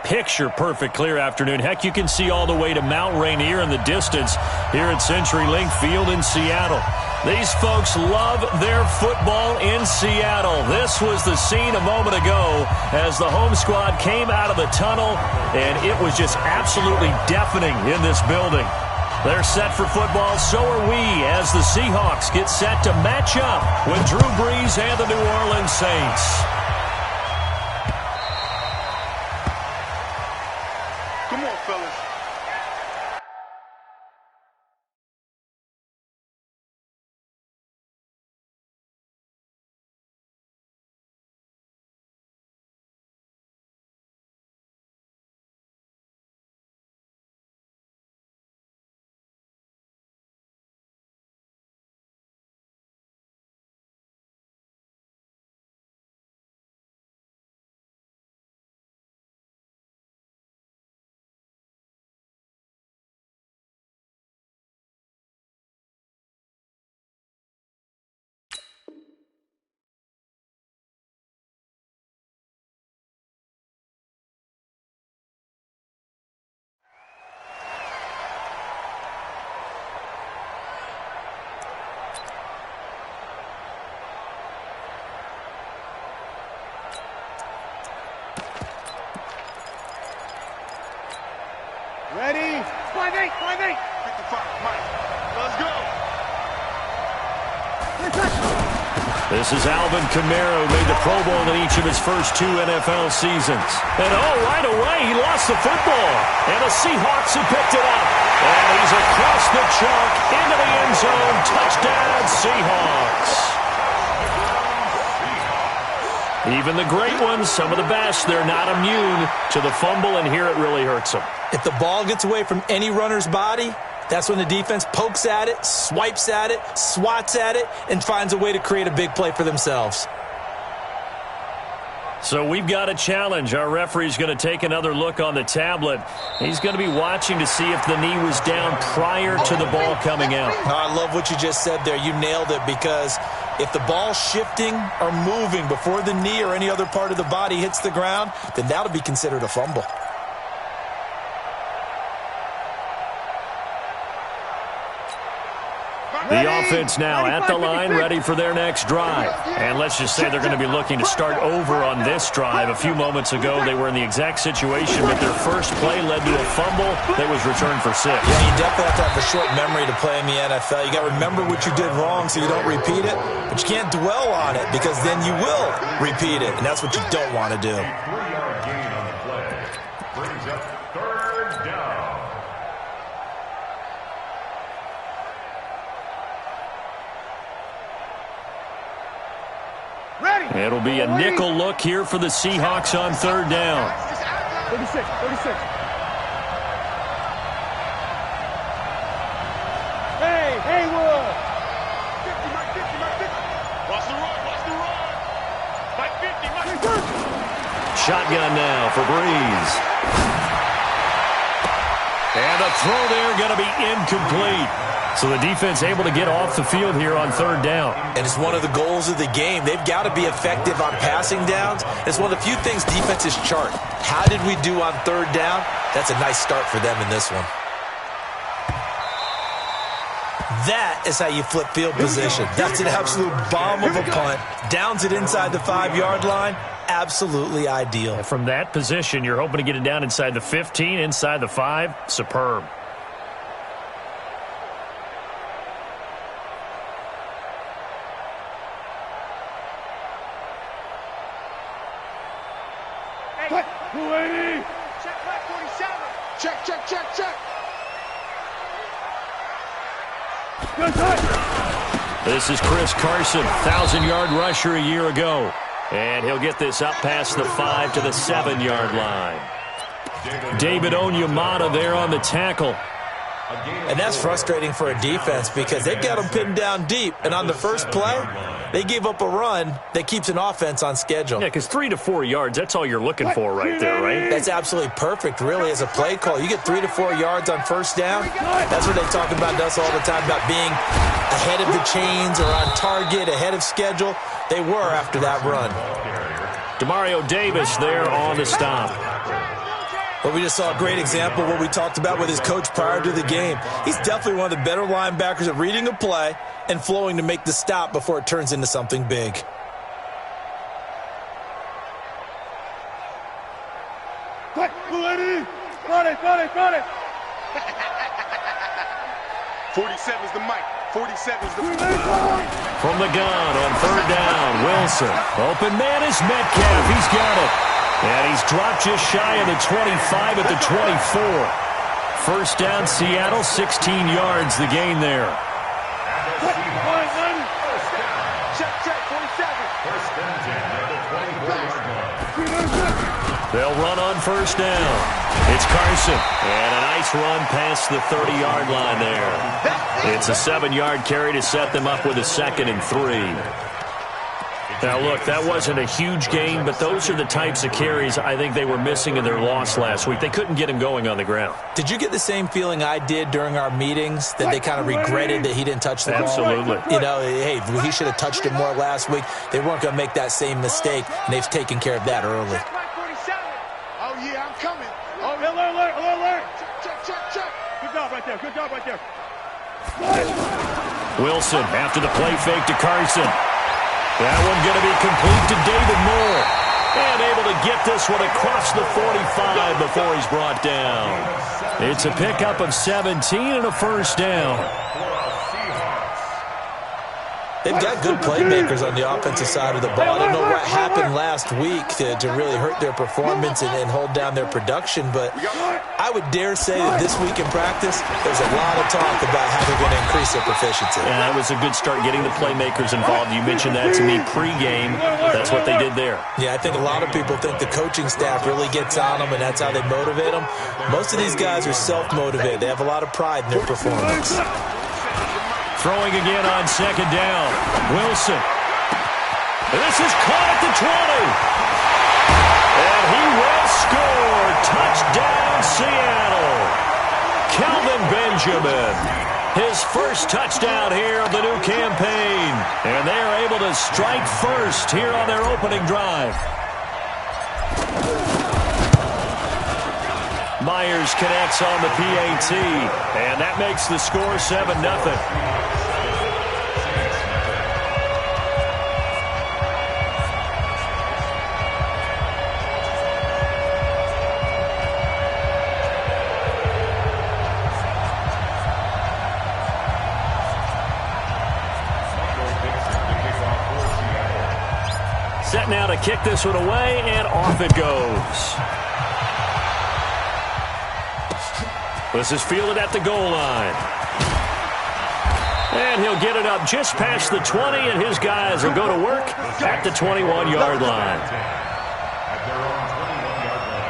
Picture-perfect clear afternoon. Heck, you can see all the way to Mount Rainier in the distance here at CenturyLink Field in Seattle. These folks love their football in Seattle. This was the scene a moment ago as the home squad came out of the tunnel, and it was just absolutely deafening in this building. They're set for football, so are we, as the Seahawks get set to match up with Drew Brees and the New Orleans Saints. Come on, fellas. Ready? 5-8, 5-8. 55, Mike. Let's go. This is Alvin Kamara, who made the Pro Bowl in each of his first 2 NFL seasons. And right away, he lost the football. And the Seahawks have picked it up. And he's across the chalk into the end zone. Touchdown, Seahawks. Even the great ones, some of the best, they're not immune to the fumble, and here it really hurts them. If the ball gets away from any runner's body, that's when the defense pokes at it, swipes at it, swats at it, and finds a way to create a big play for themselves. So we've got a challenge. Our referee's going to take another look on the tablet. He's going to be watching to see if the knee was down prior to the ball coming out. I love what you just said there. You nailed it, because if the ball's shifting or moving before the knee or any other part of the body hits the ground, then that'll be considered a fumble. The offense now at the line, ready for their next drive. And let's just say they're going to be looking to start over on this drive. A few moments ago, they were in the exact situation, but their first play led to a fumble that was returned for 6. Yeah, you definitely have to have a short memory to play in the NFL. You got to remember what you did wrong so you don't repeat it, but you can't dwell on it, because then you will repeat it, and that's what you don't want to do. 3-yard gain on the play. Brings up 3rd down. Ready? It'll be a nickel look here for the Seahawks on 3rd down. 36, 36. Hey, Haywood. 50, Mike, 50, Mike, 50. Watch the run, watch the run. Mike, 50, Mike, 50. Shotgun now for Brees. And a throw there going to be incomplete. So the defense able to get off the field here on 3rd down. And it's one of the goals of the game. They've got to be effective on passing downs. It's one of the few things defenses chart. How did we do on 3rd down? That's a nice start for them in this one. That is how you flip field position. That's an absolute bomb of a punt. Downs it inside the 5-yard line. Absolutely ideal. And from that position, you're hoping to get it down inside the 15, inside the 5. Superb. What? 280. Check, Mike, 47. Check, check, check, check. Good touch. This is Chris Carson, 1,000-yard rusher a year ago. And he'll get this up past the 5 to the 7-yard line. David Onyemata there on the tackle. And that's frustrating for a defense, because they've got them pinned down deep. And on the first play, they gave up a run that keeps an offense on schedule. Yeah, because 3 to 4 yards, that's all you're looking for right there, right? That's absolutely perfect, really, as a play call. You get 3 to 4 yards on first down. That's what they talk about us all the time, about being ahead of the chains or on target, ahead of schedule. They were after that run. Demario Davis there on the stop. Well, we just saw a great example of what we talked about with his coach prior to the game. He's definitely one of the better linebackers at reading a play and flowing to make the stop before it turns into something big. Quick, 280. Got it. 47's the mic. 47's the From the gun on third down, Wilson. Open man is Metcalf. He's got it. And he's dropped just shy of the 25 at the 24. First down, Seattle, 16 yards the gain there. check, 47. First and 10 at the 24-yard line. They'll run on first down. It's Carson. And a nice run past the 30-yard line there. It's a 7-yard carry to set them up with a 2nd and 3. Now, look, that wasn't a huge gain, but those are the types of carries I think they were missing in their loss last week. They couldn't get him going on the ground. Did you get the same feeling I did during our meetings, that they kind of regretted that he didn't touch the ball? Absolutely. You know, hey, he should have touched it more last week. They weren't going to make that same mistake, and they've taken care of that early. Oh, yeah, I'm coming. Oh, Alert. Check. Good job right there. Wilson after the play fake to Carson. That one going to be complete to David Moore. And able to get this one across the 45 before he's brought down. It's a pickup of 17 and a first down. They've got good playmakers on the offensive side of the ball. I don't know what happened last week to really hurt their performance and hold down their production, but I would dare say that this week in practice, there's a lot of talk about how they're going to increase their proficiency. And that was a good start getting the playmakers involved. You mentioned that to me pregame. That's what they did there. Yeah, I think a lot of people think the coaching staff really gets on them, and that's how they motivate them. Most of these guys are self-motivated. They have a lot of pride in their performance. Throwing again on second down. Wilson. This is caught at the 20. And he will score. Touchdown, Seattle. Calvin Benjamin. His first touchdown here of the new campaign. And they are able to strike first here on their opening drive. Myers connects on the PAT, and that makes the score 7-0. Set now to kick this one away, and off it goes. This is fielded at the goal line. And he'll get it up just past the 20, and his guys will go to work at the 21-yard line. At their own 21-yard line.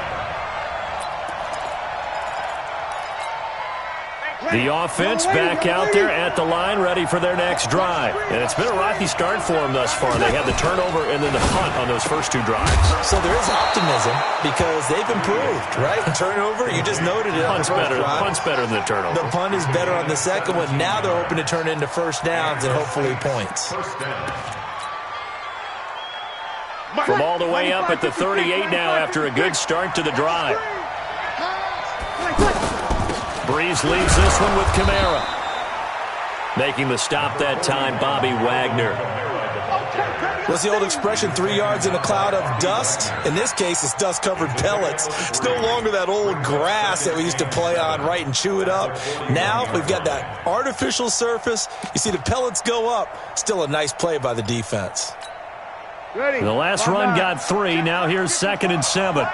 The offense back out there at the line, ready for their next drive. And it's been a rocky start for them thus far. They had the turnover and then the punt on those first two drives. So there is optimism because they've improved, right? Turnover, you just noted it. Punt's better than the turnover. The punt is better on the second one. Now they're hoping to turn into first downs and hopefully points. First down. From all the way up at the 38 now after a good start to the drive. Breeze leaves this one with Kamara. Making the stop that time, Bobby Wagner. What's the old expression, 3 yards in a cloud of dust? In this case, it's dust-covered pellets. It's no longer that old grass that we used to play on, right, and chew it up. Now we've got that artificial surface. You see the pellets go up. Still a nice play by the defense. Ready. The last run got 3. Now here's 2nd and 7. 3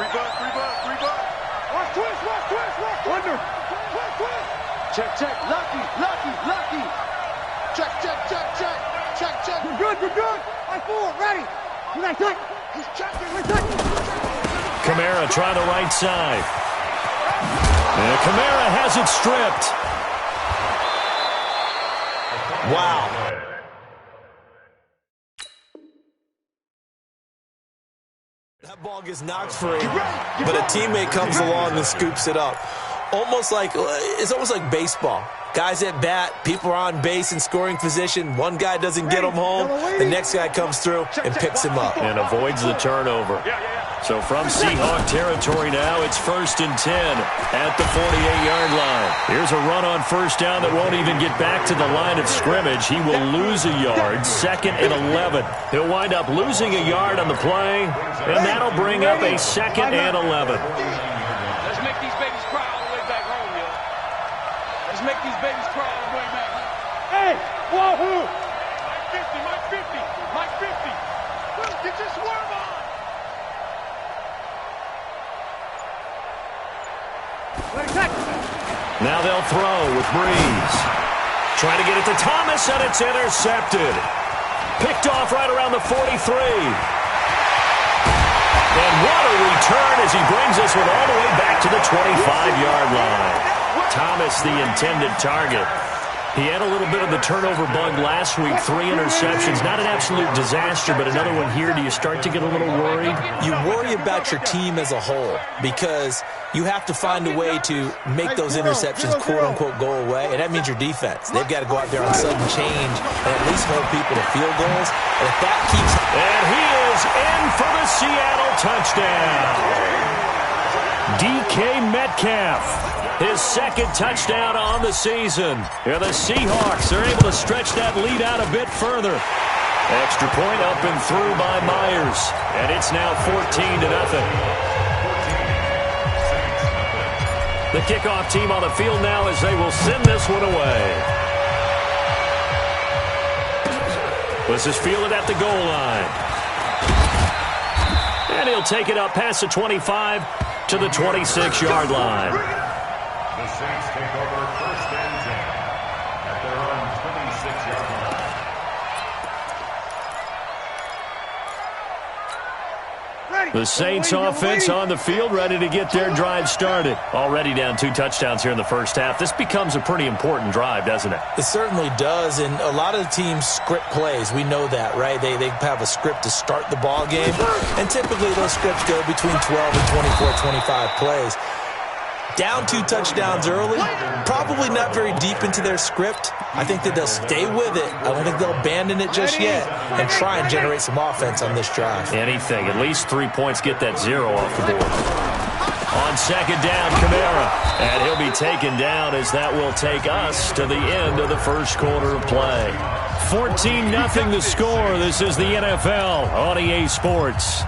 bucks. Watch twist. Under. Check. Lucky. Check. We're good. I-4, ready. Check. He's checking. Kamara trying the right side. And Kamara has it stripped. Wow. That ball gets knocked free, but a teammate comes along and scoops it up. It's almost like baseball. Guys at bat, people are on base in scoring position. One guy doesn't get him home. The next guy comes through and picks him up. And avoids the turnover. So from Seahawk territory now, it's 1st and 10 at the 48-yard line. Here's a run on first down that won't even get back to the line of scrimmage. He will lose a yard, 2nd and 11. He'll wind up losing a yard on the play, and that'll bring up a 2nd and 11. Let's make these babies cry all the way back home, yo. Let's make these babies cry all the way back home. Hey, wahoo! Mike 50, Mike 50, Mike 50. Get your swerve on. Now they'll throw with Breeze. Trying to get it to Thomas, and it's intercepted. Picked off right around the 43. And what a return as he brings this one all the way back to the 25-yard line. Thomas, the intended target. He had a little bit of the turnover bug last week, 3 interceptions. Not an absolute disaster, but another one here. Do you start to get a little worried? You worry about your team as a whole because you have to find a way to make those interceptions, quote-unquote, go away, and that means your defense. They've got to go out there on sudden change and at least hold people to field goals. And if that keeps... And he is in for the Seattle touchdown. DK Metcalf, his 2nd touchdown on the season. And the Seahawks are able to stretch that lead out a bit further. Extra point up and through by Myers. And it's now 14-0. The kickoff team on the field now as they will send this one away. This is fielded at the goal line. And he'll take it up past the 25 to the 26-yard line. The Saints take over 1st and 10 at their own 26-yard line. The Saints offense on the field, ready to get their drive started. Already down 2 touchdowns here in the first half. This becomes a pretty important drive, doesn't it? It certainly does, and a lot of the teams script plays. We know that, right? They have a script to start the ball game, and typically those scripts go between 12 and 24, 25 plays. Down 2 touchdowns early, probably not very deep into their script. I think that they'll stay with it. I don't think they'll abandon it just yet and try and generate some offense on this drive. Anything. At least 3 points, get that 0 off the board. On 2nd down, Kamara. And he'll be taken down as that will take us to the end of the first quarter of play. 14-0 the score. This is the NFL on EA Sports.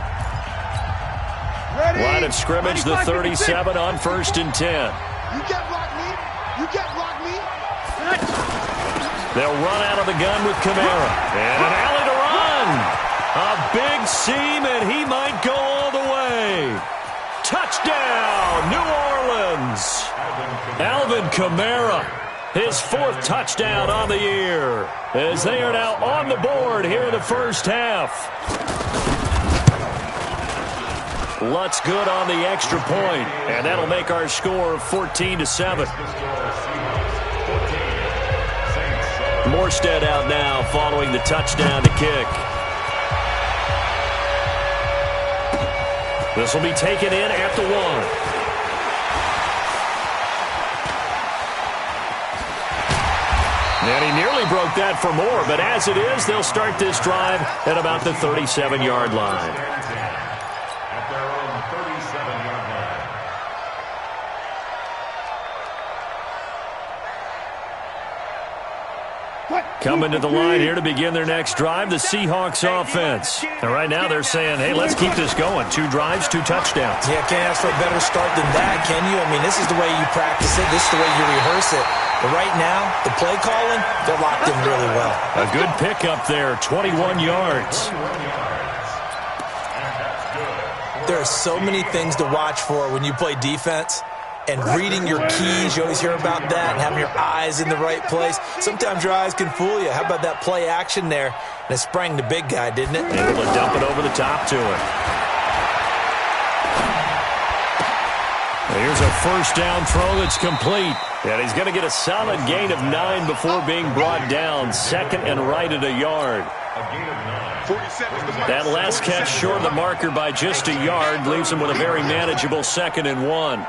Line of scrimmage, the 37 on 1st and 10. You get rock me. You get rock me. They'll run out of the gun with Kamara. And an alley to run. A big seam, and he might go all the way. Touchdown, New Orleans. Alvin Kamara, his 4th touchdown on the year, as they are now on the board here in the first half. Lutz good on the extra point, and that'll make our score 14-7. Morstead out now following the touchdown to kick. This will be taken in at the 1. And he nearly broke that for more, but as it is, they'll start this drive at about the 37-yard line. Coming to the line here to begin their next drive, the Seahawks offense. And right now they're saying, hey, let's keep this going. 2 drives, 2 touchdowns. Yeah, can't ask for a better start than that, can you? I mean, this is the way you practice it. This is the way you rehearse it. But right now, the play calling, they're locked in really well. A good pickup there, 21 yards. There are so many things to watch for when you play defense. And reading your keys, you always hear about that, and having your eyes in the right place. Sometimes your eyes can fool you. How about that play action there? And it sprang the big guy, didn't it? Able to dump it over the top to him. Here's a first down throw that's complete. And he's going to get a solid gain of 9 before being brought down. 2nd and right at a yard. That last catch short of the marker by just a yard leaves him with a very manageable 2nd and 1.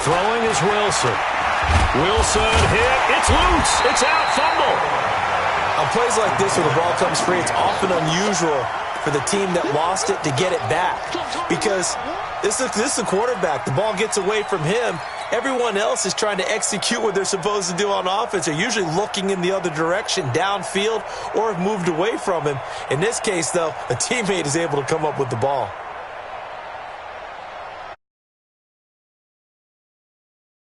Throwing is Wilson. Wilson hit. It's loose. It's out. Fumble. On plays like this where the ball comes free, it's often unusual for the team that lost it to get it back. Because this is the quarterback. The ball gets away from him. Everyone else is trying to execute what they're supposed to do on offense. They're usually looking in the other direction, downfield, or have moved away from him. In this case, though, a teammate is able to come up with the ball.